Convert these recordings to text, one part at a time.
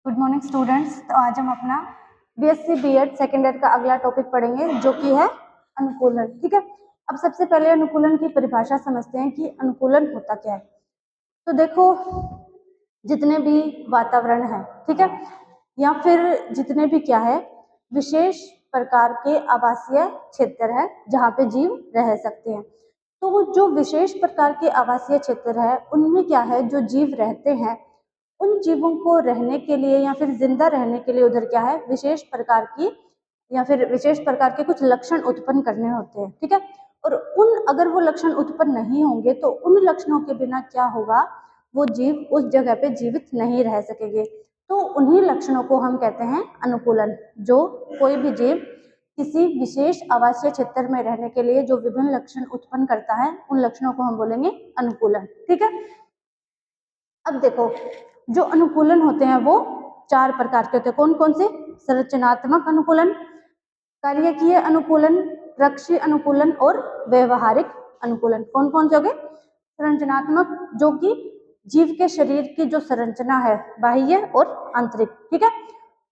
Good morning students. तो आज हम अपना बीएससी बीएड सेकेंड ईयर का अगला टॉपिक पढ़ेंगे जो कि है अनुकूलन। ठीक है, अब सबसे पहले अनुकूलन की परिभाषा समझते हैं कि अनुकूलन होता क्या है। तो देखो, जितने भी वातावरण है, ठीक है, या फिर जितने भी क्या है विशेष प्रकार के आवासीय क्षेत्र है जहाँ पे जीव रह सकते हैं। तो वो जो विशेष प्रकार के आवासीय क्षेत्र है उनमें क्या है, जो जीव रहते हैं उन जीवों को रहने के लिए या फिर जिंदा रहने के लिए उधर क्या है विशेष प्रकार की या फिर विशेष प्रकार के कुछ लक्षण उत्पन्न करने होते हैं। ठीक है, और अगर वो लक्षण उत्पन्न नहीं होंगे तो उन लक्षणों के बिना क्या होगा, वो जीव उस जगह पे जीवित नहीं रह सकेंगे। तो उन्हीं लक्षणों को हम कहते हैं अनुकूलन। जो कोई भी जीव किसी विशेष आवासीय क्षेत्र में रहने के लिए जो विभिन्न लक्षण उत्पन्न करता है उन लक्षणों को हम बोलेंगे अनुकूलन। ठीक है, अब देखो, जो अनुकूलन होते हैं वो चार प्रकार के होते हैं। कौन कौन से? संरचनात्मक अनुकूलन, कार्यकीय अनुकूलन, रक्षीय अनुकूलन और व्यवहारिक अनुकूलन। कौन कौन से हो गए? संरचनात्मक, जो कि जीव के शरीर की जो संरचना है बाह्य और आंतरिक। ठीक है,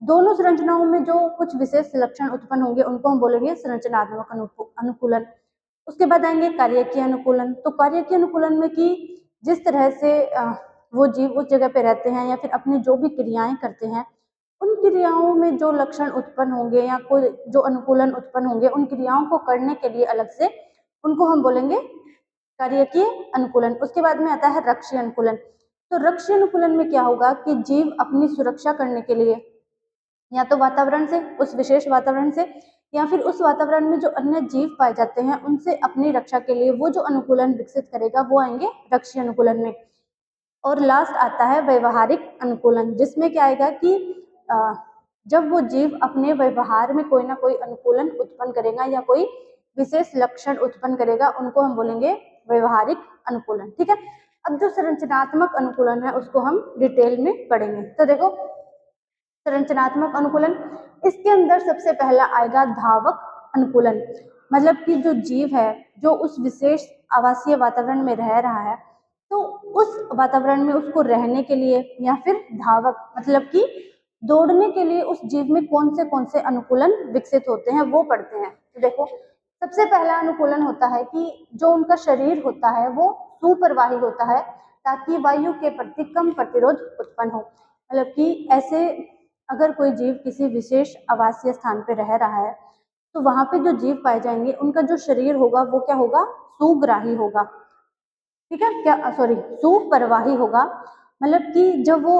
दोनों संरचनाओं में जो कुछ विशेष लक्षण उत्पन्न होंगे उनको हम बोलेंगे संरचनात्मक अनुकूलन। उसके बाद आएंगे कार्यकीय अनुकूलन। तो कार्यकीय अनुकूलन में कि जिस तरह से वो जीव उस जगह पे रहते हैं या फिर अपनी जो भी क्रियाएं करते हैं उन क्रियाओं में जो लक्षण उत्पन्न होंगे या कोई जो अनुकूलन उत्पन्न होंगे उन क्रियाओं को करने के लिए अलग से उनको हम बोलेंगे कार्यकीय अनुकूलन। उसके बाद में आता है रक्षीय अनुकूलन। तो रक्षीय अनुकूलन में क्या होगा कि जीव अपनी सुरक्षा करने के लिए या तो वातावरण से, उस विशेष वातावरण से, या फिर उस वातावरण में जो अन्य जीव पाए जाते हैं उनसे अपनी रक्षा के लिए वो जो अनुकूलन विकसित करेगा वो आएंगे रक्षीय अनुकूलन में। और लास्ट आता है व्यवहारिक अनुकूलन, जिसमें क्या आएगा कि जब वो जीव अपने व्यवहार में कोई ना कोई अनुकूलन उत्पन्न करेगा या कोई विशेष लक्षण उत्पन्न करेगा उनको हम बोलेंगे व्यवहारिक अनुकूलन। ठीक है, अब जो संरचनात्मक अनुकूलन है उसको हम डिटेल में पढ़ेंगे। तो देखो, संरचनात्मक अनुकूलन, इसके अंदर सबसे पहला आएगा धावक अनुकूलन। मतलब कि जो जीव है जो उस विशेष आवासीय वातावरण में रह रहा है तो उस वातावरण में उसको रहने के लिए या फिर धावक मतलब कि दौड़ने के लिए उस जीव में कौन से अनुकूलन विकसित होते हैं वो पढ़ते हैं। तो देखो, सबसे पहला अनुकूलन होता है कि जो उनका शरीर होता है वो सुपरवाही होता है ताकि वायु के प्रति कम प्रतिरोध उत्पन्न हो। मतलब कि ऐसे अगर कोई जीव किसी विशेष आवासीय स्थान पर रह रहा है तो वहां पे जो जीव पाए जाएंगे उनका जो शरीर होगा वो क्या होगा, सुग्राही होगा। ठीक है, क्या सॉरी सुपरवाही होगा। मतलब कि जब वो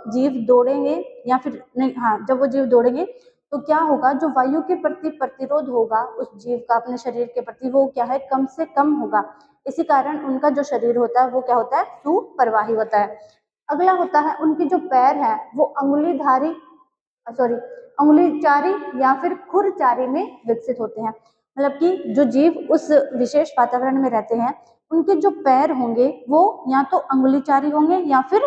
जीव दौड़ेंगे या फिर नहीं, हाँ, जब वो जीव दौड़ेंगे तो क्या होगा, जो वायु के प्रति प्रतिरोध होगा उस जीव का अपने शरीर के प्रति वो क्या है, कम से कम होगा। इसी कारण उनका जो शरीर होता है वो क्या होता है, सुपरवाही होता है। अगला होता है उनके जो पैर है वो अंगुलीधारी सॉरी अंगुलीचारी या फिर खुरचारी में विकसित होते हैं। मतलब कि जो जीव उस विशेष वातावरण में रहते हैं उनके जो पैर होंगे वो या तो अंगुलीचारी होंगे या फिर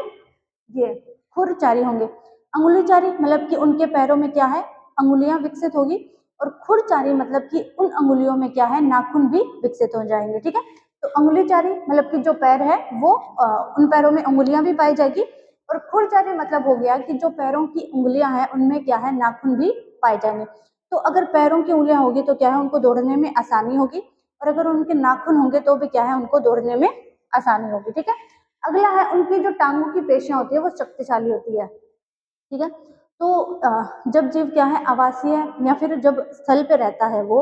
ये खुरचारी होंगे। अंगुलीचारी मतलब कि उनके पैरों में क्या है, अंगुलियां विकसित होगी, और खुरचारी मतलब कि उन अंगुलियों में क्या है, नाखून भी विकसित हो जाएंगे। ठीक है, तो अंगुलीचारी मतलब कि जो पैर है वो उन पैरों में अंगुलियां भी पाई जाएगी, और खुरचारी मतलब हो गया कि जो पैरों की उंगलियां हैं उनमें क्या है, नाखून भी पाए जाएंगे। तो अगर पैरों की उंगलियां होगी तो क्या है, उनको दौड़ने में आसानी होगी, और अगर उनके नाखून होंगे तो भी क्या है, उनको दौड़ने में आसानी होगी। ठीक है, अगला है उनकी जो टांगों की पेशियां होती है वो शक्तिशाली होती है। ठीक है, तो जब जीव क्या है आवासीय या फिर जब स्थल पे रहता है वो,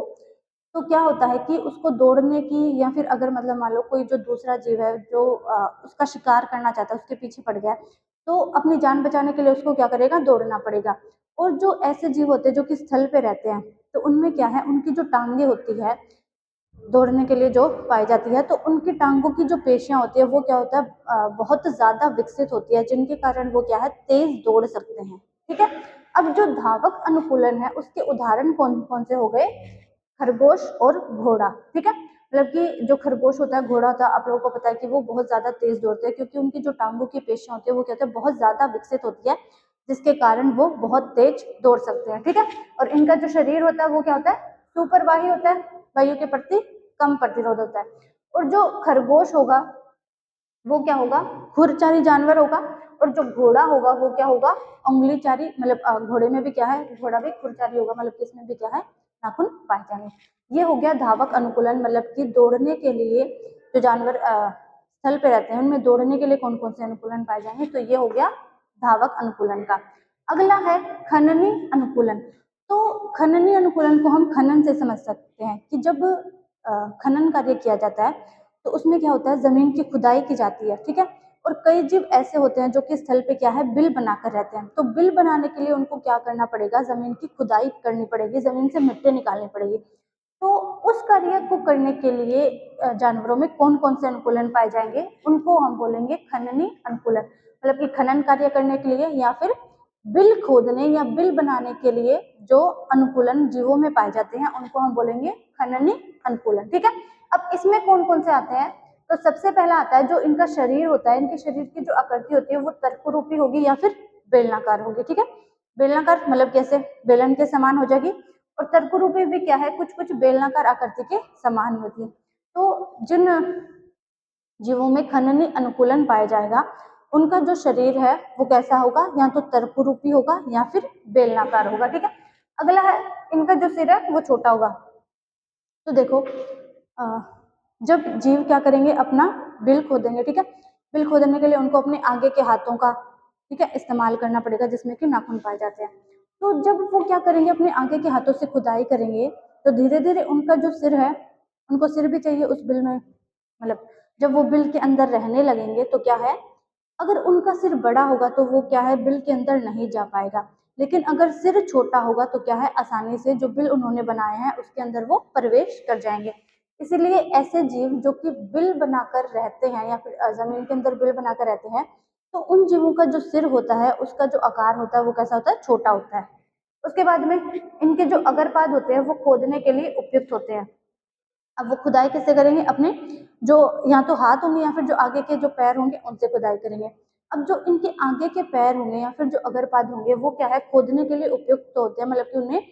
तो क्या होता है कि उसको दौड़ने की या फिर अगर मतलब मान लो कोई जो दूसरा जीव है जो उसका शिकार करना चाहता है उसके पीछे पड़ गया तो अपनी जान बचाने के लिए उसको क्या करेगा, दौड़ना पड़ेगा। और जो ऐसे जीव होते हैं जो कि स्थल पे रहते हैं तो उनमें क्या है, उनकी जो टांगे होती है दौड़ने के लिए जो पाई जाती है तो उनकी टांगों की जो पेशियां होती है वो क्या होता है, बहुत ज्यादा विकसित होती है, जिनके कारण वो क्या है, तेज दौड़ सकते हैं। ठीक है, अब जो धावक अनुकूलन है उसके उदाहरण कौन कौन से हो गए, खरगोश और घोड़ा। ठीक है, मतलब कि जो खरगोश होता है, घोड़ा होता है, आप लोगों को पता है कि वो बहुत ज्यादा तेज दौड़ते हैं क्योंकि उनकी जो टांगों की पेशियां होती है वो क्या होता है, बहुत ज्यादा विकसित होती है, जिसके कारण वो बहुत तेज दौड़ सकते हैं। ठीक है, और इनका जो शरीर होता है वो क्या होता है, सुपरवाही होता है, वायु के प्रति कम प्रतिरोध होता है। और जो खरगोश होगा वो क्या होगा, खुरचारी जानवर होगा। और जो घोड़ा होगा वो क्या होगा, उंगलीचारी, मतलब घोड़े में भी क्या है, घोड़ा भी खुरचारी होगा, मतलब कि इसमें भी क्या है, नाखून पाए जाएंगे। ये हो गया धावक अनुकूलन, मतलब कि दौड़ने के लिए जो जानवर स्थल पे रहते हैं उनमें दौड़ने के लिए कौन कौन से अनुकूलन पाए जाएंगे, तो ये हो गया धावक अनुकूलन का। अगला है खननी अनुकूलन। तो खननी अनुकूलन को हम खनन से समझ सकते हैं कि जब खनन कार्य किया जाता है तो उसमें क्या होता है, जमीन की खुदाई की जाती है, ठीक है। और कई जीव ऐसे होते हैं जो कि स्थल पे क्या है, बिल बनाकर रहते हैं। तो बिल बनाने के लिए उनको क्या करना पड़ेगा, जमीन की खुदाई करनी पड़ेगी, जमीन से मिट्टी निकालनी पड़ेगी। तो उस कार्य को करने के लिए जानवरों में कौन कौन से अनुकूलन पाए जाएंगे, उनको हम बोलेंगे खननी अनुकूलन। मतलब कि खनन कार्य करने के लिए या फिर बिल खोदने या बिल बनाने के लिए जो अनुकूलन जीवों में पाए जाते हैं उनको हम बोलेंगे खननी अनुकूलन, ठीक है। अब इसमें कौन कौन से आते हैं, तो सबसे पहला आता है जो इनका शरीर होता है, इनके शरीर की जो आकृति होती है वो तर्करूपी होगी या फिर बेलनाकार होगी, ठीक है। बेलनाकार मतलब कैसे, बेलन के समान हो जाएगी। और तर्करूपी भी क्या है, कुछ कुछ बेलनाकार आकृति के समान होती है। तो जिन जीवों में खननी अनुकूलन पाया जाएगा उनका जो शरीर है वो कैसा होगा, या तो तर्करूपी होगा या फिर बेलनाकार होगा, ठीक है। अगला है, इनका जो सिर है वो छोटा होगा। तो देखो जब जीव क्या करेंगे, अपना बिल खोदेंगे, ठीक है। बिल खोदने के लिए उनको अपने आगे के हाथों का, ठीक है, इस्तेमाल करना पड़ेगा जिसमें कि नाखून पाए जाते हैं। तो जब वो क्या करेंगे, अपने आगे के हाथों से खुदाई करेंगे तो धीरे धीरे उनका जो सिर है, उनको सिर भी चाहिए उस बिल में, मतलब जब वो बिल के अंदर रहने लगेंगे तो क्या है, अगर उनका सिर बड़ा होगा तो वो क्या है, बिल के अंदर नहीं जा पाएगा। लेकिन अगर सिर छोटा होगा तो क्या है, आसानी से जो बिल उन्होंने बनाए हैं उसके अंदर वो प्रवेश कर जाएंगे। इसीलिए ऐसे जीव जो कि बिल बनाकर रहते हैं या फिर जमीन के अंदर बिल बनाकर रहते हैं, तो उन जीवों का जो सिर होता है उसका जो आकार होता है वो कैसा होता है, छोटा होता है। उसके बाद में इनके जो अगरपाद होते हैं वो खोदने के लिए उपयुक्त होते हैं। अब वो खुदाई कैसे करेंगे, अपने जो या तो हाथ होंगे या फिर जो आगे के जो पैर होंगे उनसे खुदाई करेंगे। अब जो इनके आगे के पैर होंगे या फिर जो अगरपाद होंगे वो क्या है, खोदने के लिए उपयुक्त होते हैं, मतलब कि उन्हें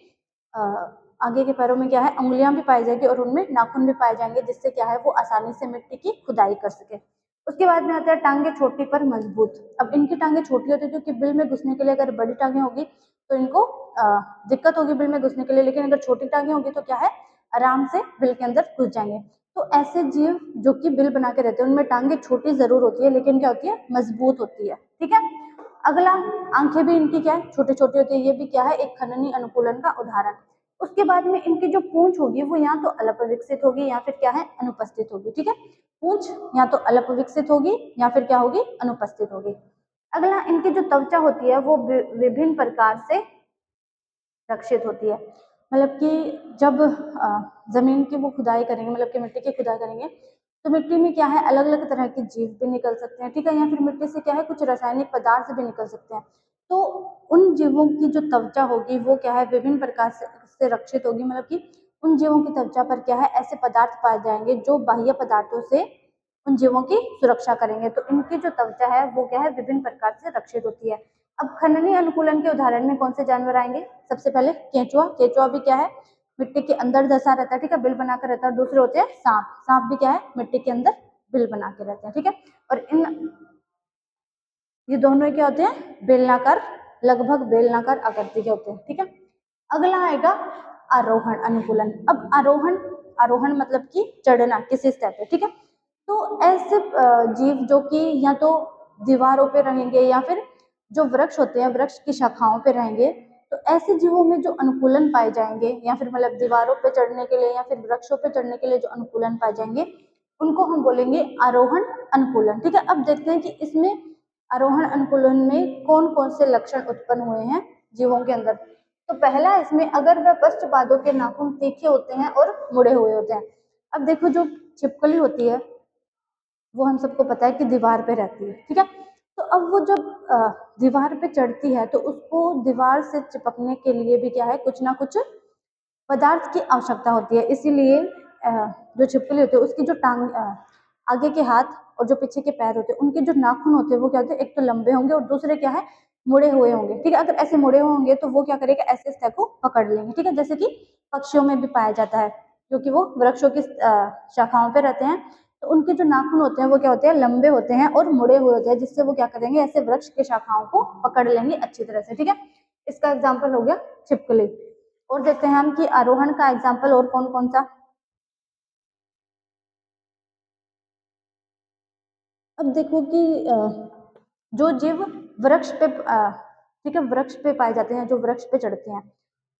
आगे के पैरों में क्या है, उंगलियां भी पाई जाएगी और उनमें नाखून भी पाए जाएंगे, जिससे क्या है वो आसानी से मिट्टी की खुदाई कर सके। उसके बाद में आता है टांगे छोटी पर मजबूत। अब इनकी टांगे छोटी होती है क्योंकि बिल में घुसने के लिए अगर बड़ी टांगे होगी तो इनको दिक्कत होगी बिल में घुसने के लिए, लेकिन अगर छोटी टांगे होगी तो क्या है, आराम से बिल के अंदर घुस जाएंगे। तो ऐसे जीव जो कि बिल बना के रहते हैं उनमें टांगे छोटी जरूर होती है लेकिन क्या होती है, मजबूत होती है, ठीक है। अगला, आंखें भी इनकी क्या है, छोटी छोटी होती है, ये भी क्या है, एक खननी अनुकूलन का उदाहरण। उसके बाद में इनकी जो पूंछ होगी वो या तो अल्प विकसित होगी या फिर क्या है, अनुपस्थित होगी, ठीक है। पूंछ या तो अल्प विकसित होगी या फिर क्या होगी, अनुपस्थित होगी। अगला, इनकी जो त्वचा होती है वो विभिन्न प्रकार से रक्षित होती है। मतलब कि जब जमीन की वो खुदाई करेंगे, मतलब कि मिट्टी की खुदाई करेंगे तो मिट्टी में क्या है, अलग अलग तरह के जीव भी निकल सकते हैं, ठीक है। या फिर मिट्टी से क्या है, कुछ रासायनिक पदार्थ भी निकल सकते हैं। तो उन जीवों की जो त्वचा होगी वो क्या है, विभिन्न प्रकार से रक्षित होगी। मतलब कि उन जीवों की त्वचा पर क्या है, ऐसे पदार्थ पाए जाएंगे जो बाह्य पदार्थों से उन जीवों की सुरक्षा करेंगे। तो इनकी जो त्वचा है वो क्या है, विभिन्न प्रकार से रक्षित होती है। अब खननी अनुकूलन के उदाहरण में कौन से जानवर आएंगे, सबसे पहले केंचुआ। केंचुआ भी क्या है, मिट्टी के अंदर धसा रहता है, ठीक है, बिल बना कर रहता है। दूसरे होते हैं सांप। सांप भी क्या है, मिट्टी के अंदर बिल बना के रहते हैं, ठीक है। और ये दोनों क्या होते हैं, बेलनाकार, लगभग बेलनाकार आकृति के होते हैं, ठीक है। अगला आएगा आरोहण अनुकूलन। अब आरोहण, आरोहण मतलब कि चढ़ना किसी स्टेप पे, ठीक है। तो ऐसे जीव जो कि या तो दीवारों पे रहेंगे या फिर जो वृक्ष होते हैं वृक्ष की शाखाओं पे रहेंगे, तो ऐसे जीवों में जो अनुकूलन पाए जाएंगे या फिर मतलब दीवारों पे चढ़ने के लिए या फिर वृक्षों पे चढ़ने के लिए जो अनुकूलन पाए जाएंगे उनको हम बोलेंगे आरोहण अनुकूलन, ठीक है। अब देखते हैं कि इसमें आरोहण अनुकूलन में कौन कौन से लक्षण उत्पन्न हुए हैं जीवों के अंदर। तो पहला, इसमें अगर वह पश्च पादों के नाखून तीखे होते हैं और मुड़े हुए होते हैं। अब देखो जो छिपकली होती है वो हम सबको पता है कि दीवार पे रहती है, ठीक है। तो अब वो जब दीवार पे चढ़ती है तो उसको दीवार से चिपकने के लिए भी क्या है, कुछ ना कुछ पदार्थ की आवश्यकता होती है। इसीलिए जो छिपकली होती है उसकी जो आगे के हाथ और जो पीछे के पैर होते हैं उनके जो नाखून होते हैं वो क्या होते हैं, एक तो लंबे होंगे और दूसरे क्या है, मुड़े हुए होंगे, ठीक है। अगर ऐसे मुड़े हुए होंगे तो वो क्या करेगा, ऐसे सतह को पकड़ लेंगे, ठीक है। जैसे कि पक्षियों में भी पाया जाता है क्योंकि वो वृक्षों की शाखाओं पे रहते हैं तो उनके जो नाखून होते हैं वो क्या होते हैं, लंबे होते हैं और मुड़े हुए होते हैं, जिससे वो क्या करेंगे, ऐसे वृक्ष की शाखाओं को पकड़ लेंगे अच्छी तरह से। ठीक है, इसका एग्जाम्पल हो गया छिपकली। और देखते हैं हम कि आरोहण का एग्जाम्पल और कौन कौन सा। अब देखो कि जो जीव वृक्ष पे ठीक है, वृक्ष पे पाए जाते हैं, जो वृक्ष पे चढ़ते हैं,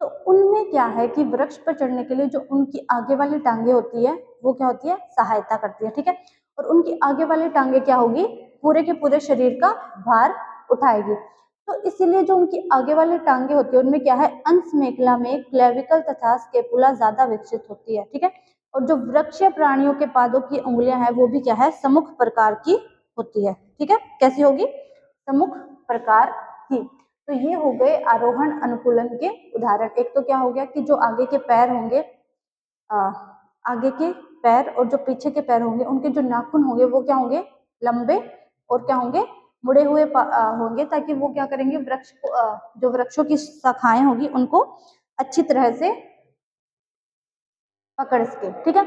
तो उनमें क्या है कि वृक्ष पर चढ़ने के लिए जो उनकी आगे वाली टांगे होती है वो क्या होती है, सहायता करती है। ठीक है, और उनकी आगे वाली टांगे क्या होगी, पूरे के पूरे शरीर का भार उठाएगी। तो इसीलिए जो उनकी आगे वाली टांगे होती है उनमें क्या है, अंश मेखला में क्लेविकल तथा स्केपुला ज्यादा विकसित होती है। ठीक है, और जो वृक्षीय प्राणियों के पादों की उंगलियां हैं वो भी क्या है, सम्मुख प्रकार की होती है। ठीक है, कैसी होगी, सम्मुख प्रकार की। तो ये हो गए आरोहण अनुकूलन के उदाहरण। एक तो क्या हो गया कि जो आगे के पैर होंगे, आगे के पैर और जो पीछे के पैर होंगे, उनके जो नाखून होंगे वो क्या होंगे, लंबे और क्या होंगे, मुड़े हुए होंगे, ताकि वो क्या करेंगे, वृक्ष को जो वृक्षों की शाखाएं होगी उनको अच्छी तरह से पकड़ सके। ठीक है,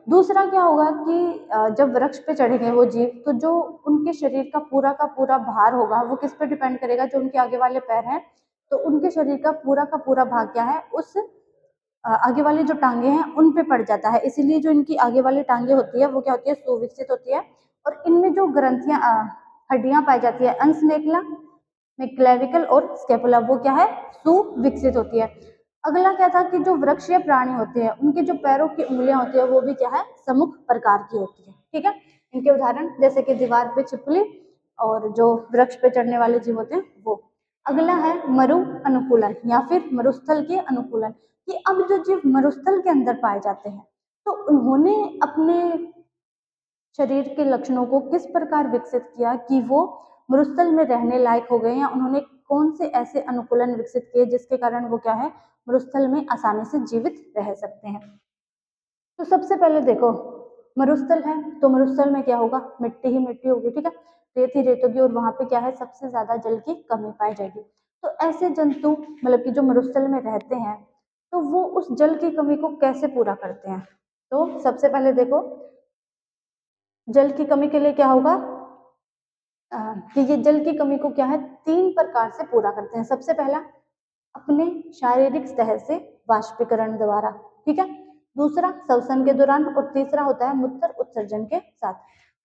दूसरा क्या होगा कि जब वृक्ष पे चढ़ेंगे वो जीव, तो जो उनके शरीर का पूरा भार होगा वो किस पे डिपेंड करेगा, जो उनके आगे वाले पैर हैं, तो उनके शरीर का पूरा भाग क्या है, उस आगे वाली जो टांगे हैं उन पे पड़ जाता है। इसीलिए जो इनकी आगे वाली टांगे होती है वो क्या होती है, सुविकसित होती है। और इनमें जो ग्रंथियां हड्डियां पाई जाती है, अंश मेखला में क्लेविकल और स्केपुला, वो क्या है, सुविकसित होती है। अगला क्या था कि जो वृक्षीय प्राणी होते हैं उनके जो पैरों की उंगलियां होती है वो भी क्या है, सम्मुख प्रकार की होती है। ठीक है, इनके उदाहरण जैसे कि दीवार पे छिपकली और जो वृक्ष पे चढ़ने वाले जीव होते हैं वो। अगला है मरु अनुकूलन या फिर मरुस्थल के अनुकूलन, कि अब जो जीव मरुस्थल के अंदर पाए जाते हैं तो उन्होंने अपने शरीर के लक्षणों को किस प्रकार विकसित किया कि वो मरुस्थल में रहने लायक हो गए, या उन्होंने कौन से ऐसे अनुकूलन विकसित किए जिसके कारण वो क्या है, मरुस्थल में आसानी से जीवित रह सकते हैं। तो सबसे पहले देखो, मरुस्थल है तो मरुस्थल में क्या होगा, मिट्टी ही मिट्टी होगी। ठीक है, रेत ही रेत होगी और वहां पे क्या है, सबसे ज्यादा जल की कमी पाई जाएगी। तो ऐसे जंतु मतलब कि जो मरुस्थल में रहते हैं, तो वो उस जल की कमी को कैसे पूरा करते हैं। तो सबसे पहले देखो, जल की कमी के लिए क्या होगा, कि ये जल की कमी को क्या है, 3 प्रकार से पूरा करते हैं। सबसे पहला, अपने शारीरिक सतह से वाष्पीकरण द्वारा। ठीक है, दूसरा श्वसन के दौरान, और तीसरा होता है मूत्र उत्सर्जन के साथ।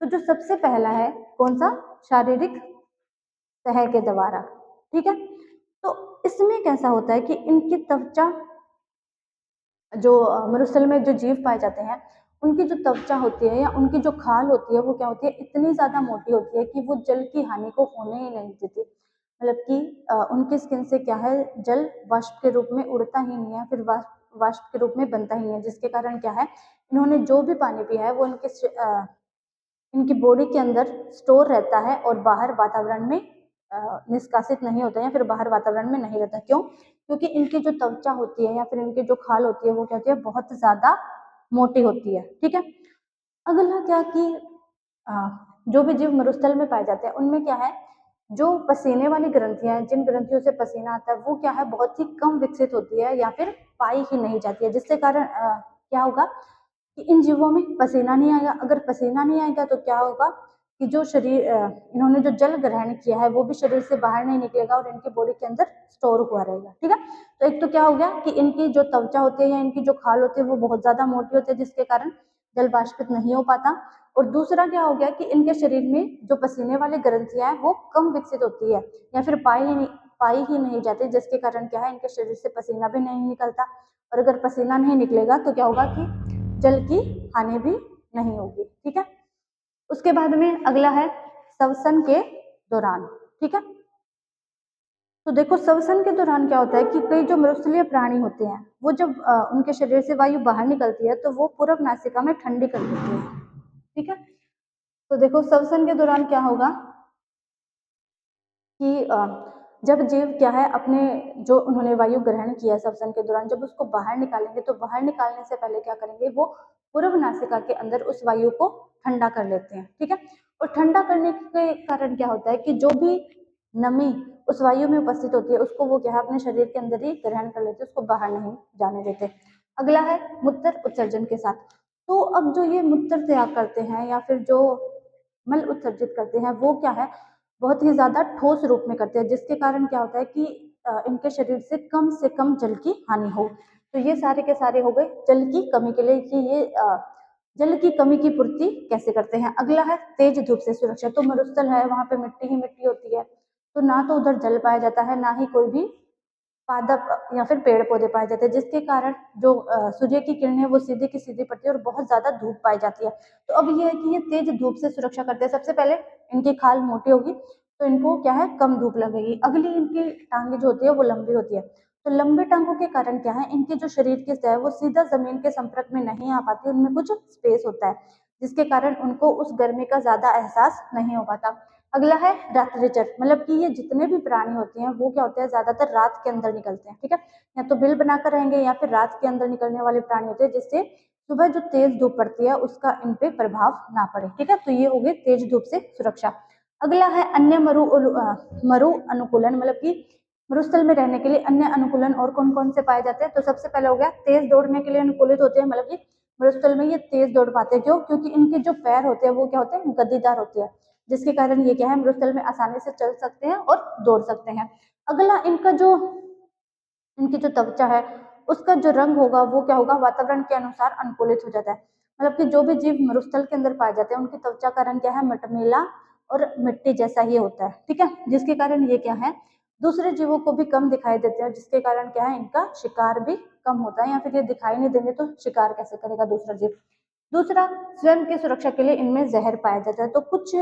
तो जो सबसे पहला है कौन सा, शारीरिक सतह के द्वारा। ठीक है, तो इसमें कैसा होता है कि इनकी त्वचा, जो मरुस्थल में जो जीव पाए जाते हैं उनकी जो त्वचा होती है या उनकी जो खाल होती है वो क्या होती है, इतनी ज्यादा मोटी होती है कि वो जल की हानि को होने ही नहीं देती। मतलब कि उनकी स्किन से क्या है, जल वाष्प के रूप में उड़ता ही नहीं है, फिर वाष्प वाष्प के रूप में बनता ही नहीं है, जिसके कारण क्या है, इन्होंने जो भी पानी पिया है वो इनकी बॉडी के अंदर स्टोर रहता है और बाहर वातावरण में निष्कासित नहीं होता है, या फिर बाहर वातावरण में नहीं रहता। क्यों, क्योंकि इनकी जो त्वचा होती है या फिर इनकी जो खाल होती है वो क्या होती है, बहुत ज्यादा मोटी होती है। ठीक है, अगला क्या कि जो भी जीव मरुस्थल में पाए जाते हैं उनमें क्या है, जो पसीने वाली ग्रंथियां हैं, जिन ग्रंथियों से पसीना आता है वो क्या है, बहुत ही कम विकसित होती है या फिर पाई ही नहीं जाती है, जिसके कारण क्या होगा कि इन जीवों में पसीना नहीं आएगा। अगर पसीना नहीं आएगा तो क्या होगा कि जो शरीर इन्होंने जो जल ग्रहण किया है वो भी शरीर से बाहर नहीं निकलेगा और इनकी बॉडी के अंदर स्टोर हुआ रहेगा। ठीक है, तो एक तो क्या हो गया कि इनकी जो त्वचा होती है या इनकी जो खाल होती है वो बहुत ज्यादा मोटी होती है, जिसके कारण जल वाष्पित नहीं हो पाता। और दूसरा क्या हो गया कि इनके शरीर में जो पसीने वाली ग्रंथियां हैं वो कम विकसित होती है या फिर पाई ही नहीं जाती, जिसके कारण क्या है, इनके शरीर से पसीना भी नहीं निकलता। और अगर पसीना नहीं निकलेगा तो क्या होगा कि जल की हानि भी नहीं होगी। ठीक है, उसके बाद में अगला है श्वसन के दौरान। ठीक है, तो देखो श्वसन के दौरान क्या होता है कि कई जो मरुस्थलीय प्राणी होते हैं वो जब उनके शरीर से वायु बाहर निकलती है तो वो पूर्व नासिका में ठंडी कर देती है। ठीक है, तो देखो श्वसन के दौरान क्या होगा कि जब जीव क्या है, अपने जो उन्होंने वायु ग्रहण किया श्वसन के दौरान, जब उसको बाहर निकालेंगे तो बाहर निकालने से पहले क्या करेंगे, वो पूर्व नासिका के अंदर उस वायु को ठंडा कर लेते हैं। ठीक है, और ठंडा करने के कारण क्या होता है कि जो भी नमी उस वायु में उपस्थित होती है उसको वो क्या है, अपने शरीर के अंदर ही ग्रहण कर लेते हैं, उसको बाहर नहीं जाने देते। अगला है मूत्र उत्सर्जन के साथ। तो अब जो ये मूत्र त्याग करते हैं या फिर जो मल उत्सर्जित करते हैं वो क्या है, बहुत ही ज्यादा ठोस रूप में करते हैं, जिसके कारण क्या होता है कि इनके शरीर से कम जल की हानि हो। तो ये सारे के सारे हो गए जल की कमी के लिए कि ये जल की कमी की पूर्ति कैसे करते हैं। अगला है तेज धूप से सुरक्षा। तो मरुस्थल है, वहां पे मिट्टी ही मिट्टी होती है, तो ना तो उधर जल पाया जाता है, ना ही कोई भी पादप या फिर पेड़ पौधे पाए जाते हैं, जिसके कारण जो सूर्य की किरणें वो सीधी की सीधी पड़ती है और बहुत ज्यादा धूप पाई जाती है। तो अब ये है कि ये तेज धूप से सुरक्षा करते हैं। सबसे पहले इनकी खाल मोटी होगी तो इनको क्या है, कम धूप लगेगी। अगली इनकी टांगे जो होती है वो लंबी होती है, तो लंबे टांगों के कारण क्या है, इनके जो शरीर की सतह है वो सीधा जमीन के संपर्क में नहीं आ पाती, उनमें कुछ स्पेस होता है, जिसके कारण उनको उस गर्मी का ज्यादा एहसास नहीं हो पाता। अगला है रात्रिचर, मतलब कि ये जितने भी प्राणी होते हैं वो क्या होते हैं, ज्यादातर रात के अंदर निकलते हैं। ठीक है, या तो बिल बनाकर रहेंगे या फिर रात के अंदर निकलने वाले प्राणी होते हैं, जिससे सुबह जो तेज धूप पड़ती है उसका इन पे प्रभाव ना पड़े। ठीक है, तो ये हो गई तेज धूप से सुरक्षा। अगला है अन्य मरु अनुकूलन, मतलब कि मरुस्थल में रहने के लिए अन्य अनुकूलन और कौन कौन से पाए जाते हैं। तो सबसे पहले हो गया तेज दौड़ने के लिए अनुकूलित होते हैं, मतलब कि मरुस्थल में ये तेज दौड़ पाते हैं। क्यों? क्योंकि इनके जो पैर होते हैं वो क्या होते हैं, गद्दीदार होते हैं, जिसके कारण ये क्या है, मरुस्थल में आसानी से चल सकते हैं और दौड़ सकते हैं। अगला इनकी जो त्वचा है उसका जो रंग होगा वो क्या होगा, वातावरण के अनुसार अनुकूलित हो जाता है। मतलब कि जो भी जीव मरुस्थल के अंदर पाए जाते हैं उनकी त्वचा का रंग क्या है, मटमैला और मिट्टी जैसा ही होता है। ठीक है, जिसके कारण ये क्या है, दूसरे जीवों को भी कम दिखाई देते हैं, जिसके कारण क्या है, इनका शिकार भी कम होता है, या फिर ये दिखाई नहीं देंगे तो शिकार कैसे करेगा दूसरा जीव। दूसरा, स्वयं की सुरक्षा के लिए इनमें जहर पाया जाता है। तो कुछ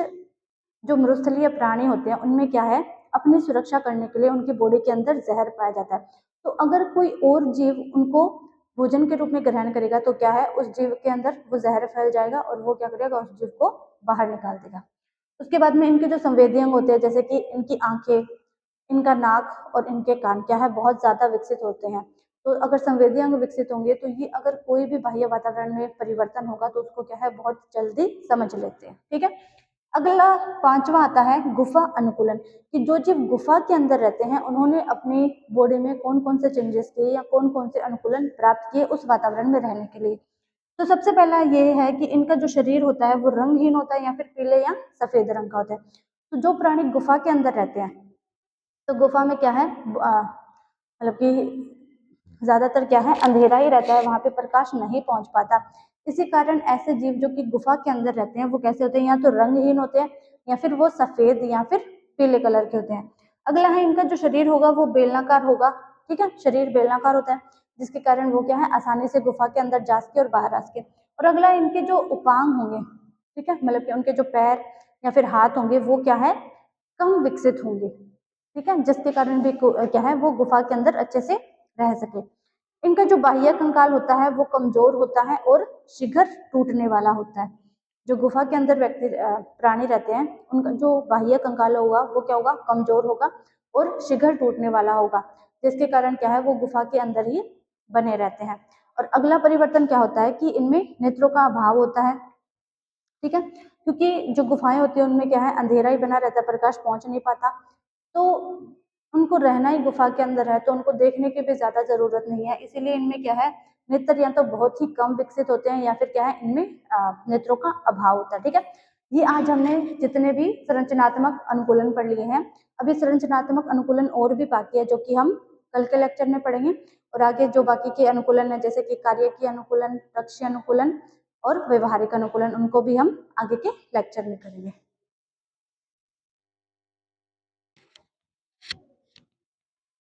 जो मृस्थलीय प्राणी होते हैं उनमें क्या है, अपनी सुरक्षा करने के लिए उनकी बॉडी के अंदर जहर पाया जाता है। तो अगर कोई और जीव उनको भोजन के रूप में ग्रहण करेगा तो क्या है, उस जीव के अंदर वो जहर फैल जाएगा और वो क्या करेगा, उस जीव को बाहर निकाल देगा। उसके बाद में इनके जो संवेदी अंग होते हैं, जैसे कि इनकी आंखें, इनका नाक और इनके कान क्या है, बहुत ज्यादा विकसित होते हैं। तो अगर संवेदी अंग विकसित होंगे तो ये अगर कोई भी बाह्य वातावरण में परिवर्तन होगा तो उसको क्या है, बहुत जल्दी समझ लेते हैं। ठीक है, अगला पांचवा आता है गुफा अनुकूलन, कि जो जीव गुफा के अंदर रहते हैं उन्होंने अपनी बॉडी में कौन कौन से चेंजेस किए या कौन कौन से अनुकूलन प्राप्त किए उस वातावरण में रहने के लिए। तो सबसे पहला ये है कि इनका जो शरीर होता है वो रंगहीन होता है, या फिर पीले या सफेद रंग का होता है। तो जो प्राणी गुफा के अंदर रहते हैं, तो गुफा में क्या है, मतलब कि ज्यादातर क्या है, अंधेरा ही रहता है, वहां पे प्रकाश नहीं पहुंच पाता। इसी कारण ऐसे जीव जो कि गुफा के अंदर रहते हैं वो कैसे होते हैं, या तो रंगहीन होते हैं या फिर वो सफेद या फिर पीले कलर के होते हैं। अगला है इनका जो शरीर होगा वो बेलनाकार होगा। ठीक है, शरीर बेलनाकार होता है, जिसके कारण वो क्या है, आसानी से गुफा के अंदर जा सके और बाहर आ सके। और अगला इनके जो उपांग होंगे, ठीक है, मतलब कि उनके जो पैर या फिर हाथ होंगे वो क्या है, कम विकसित होंगे। ठीक है, जिसके कारण भी क्या है, वो गुफा के अंदर अच्छे से रह सके। इनका जो बाह्य कंकाल होता है वो कमजोर होता है और शीघ्र टूटने वाला होता है। जो गुफा के अंदर व्यक्ति प्राणी रहते हैं उनका जो बाह्य कंकाल होगा वो क्या होगा, कमजोर होगा और शीघ्र टूटने वाला होगा, जिसके कारण क्या है, वो गुफा के अंदर ही बने रहते हैं। और अगला परिवर्तन क्या होता है कि इनमें नेत्रों का अभाव होता है। ठीक है, क्योंकि जो गुफाएं होती है उनमें क्या है, अंधेरा ही बना रहता है, प्रकाश पहुंच नहीं पाता, तो उनको रहना ही गुफा के अंदर है, तो उनको देखने की भी ज्यादा जरूरत नहीं है, इसीलिए इनमें क्या है, नेत्र या तो बहुत ही कम विकसित होते हैं या फिर क्या है, इनमें नेत्रों का अभाव होता है। ठीक है, ये आज हमने जितने भी संरचनात्मक अनुकूलन पढ़ लिए हैं। अभी संरचनात्मक अनुकूलन और भी बाकी है जो कि हम कल के लेक्चर में पढ़ेंगे। और आगे जो बाकी के अनुकूलन है, जैसे कि कार्यकीय अनुकूलन, लक्ष्य अनुकूलन और व्यवहारिक अनुकूलन, उनको भी हम आगे के लेक्चर में करेंगे।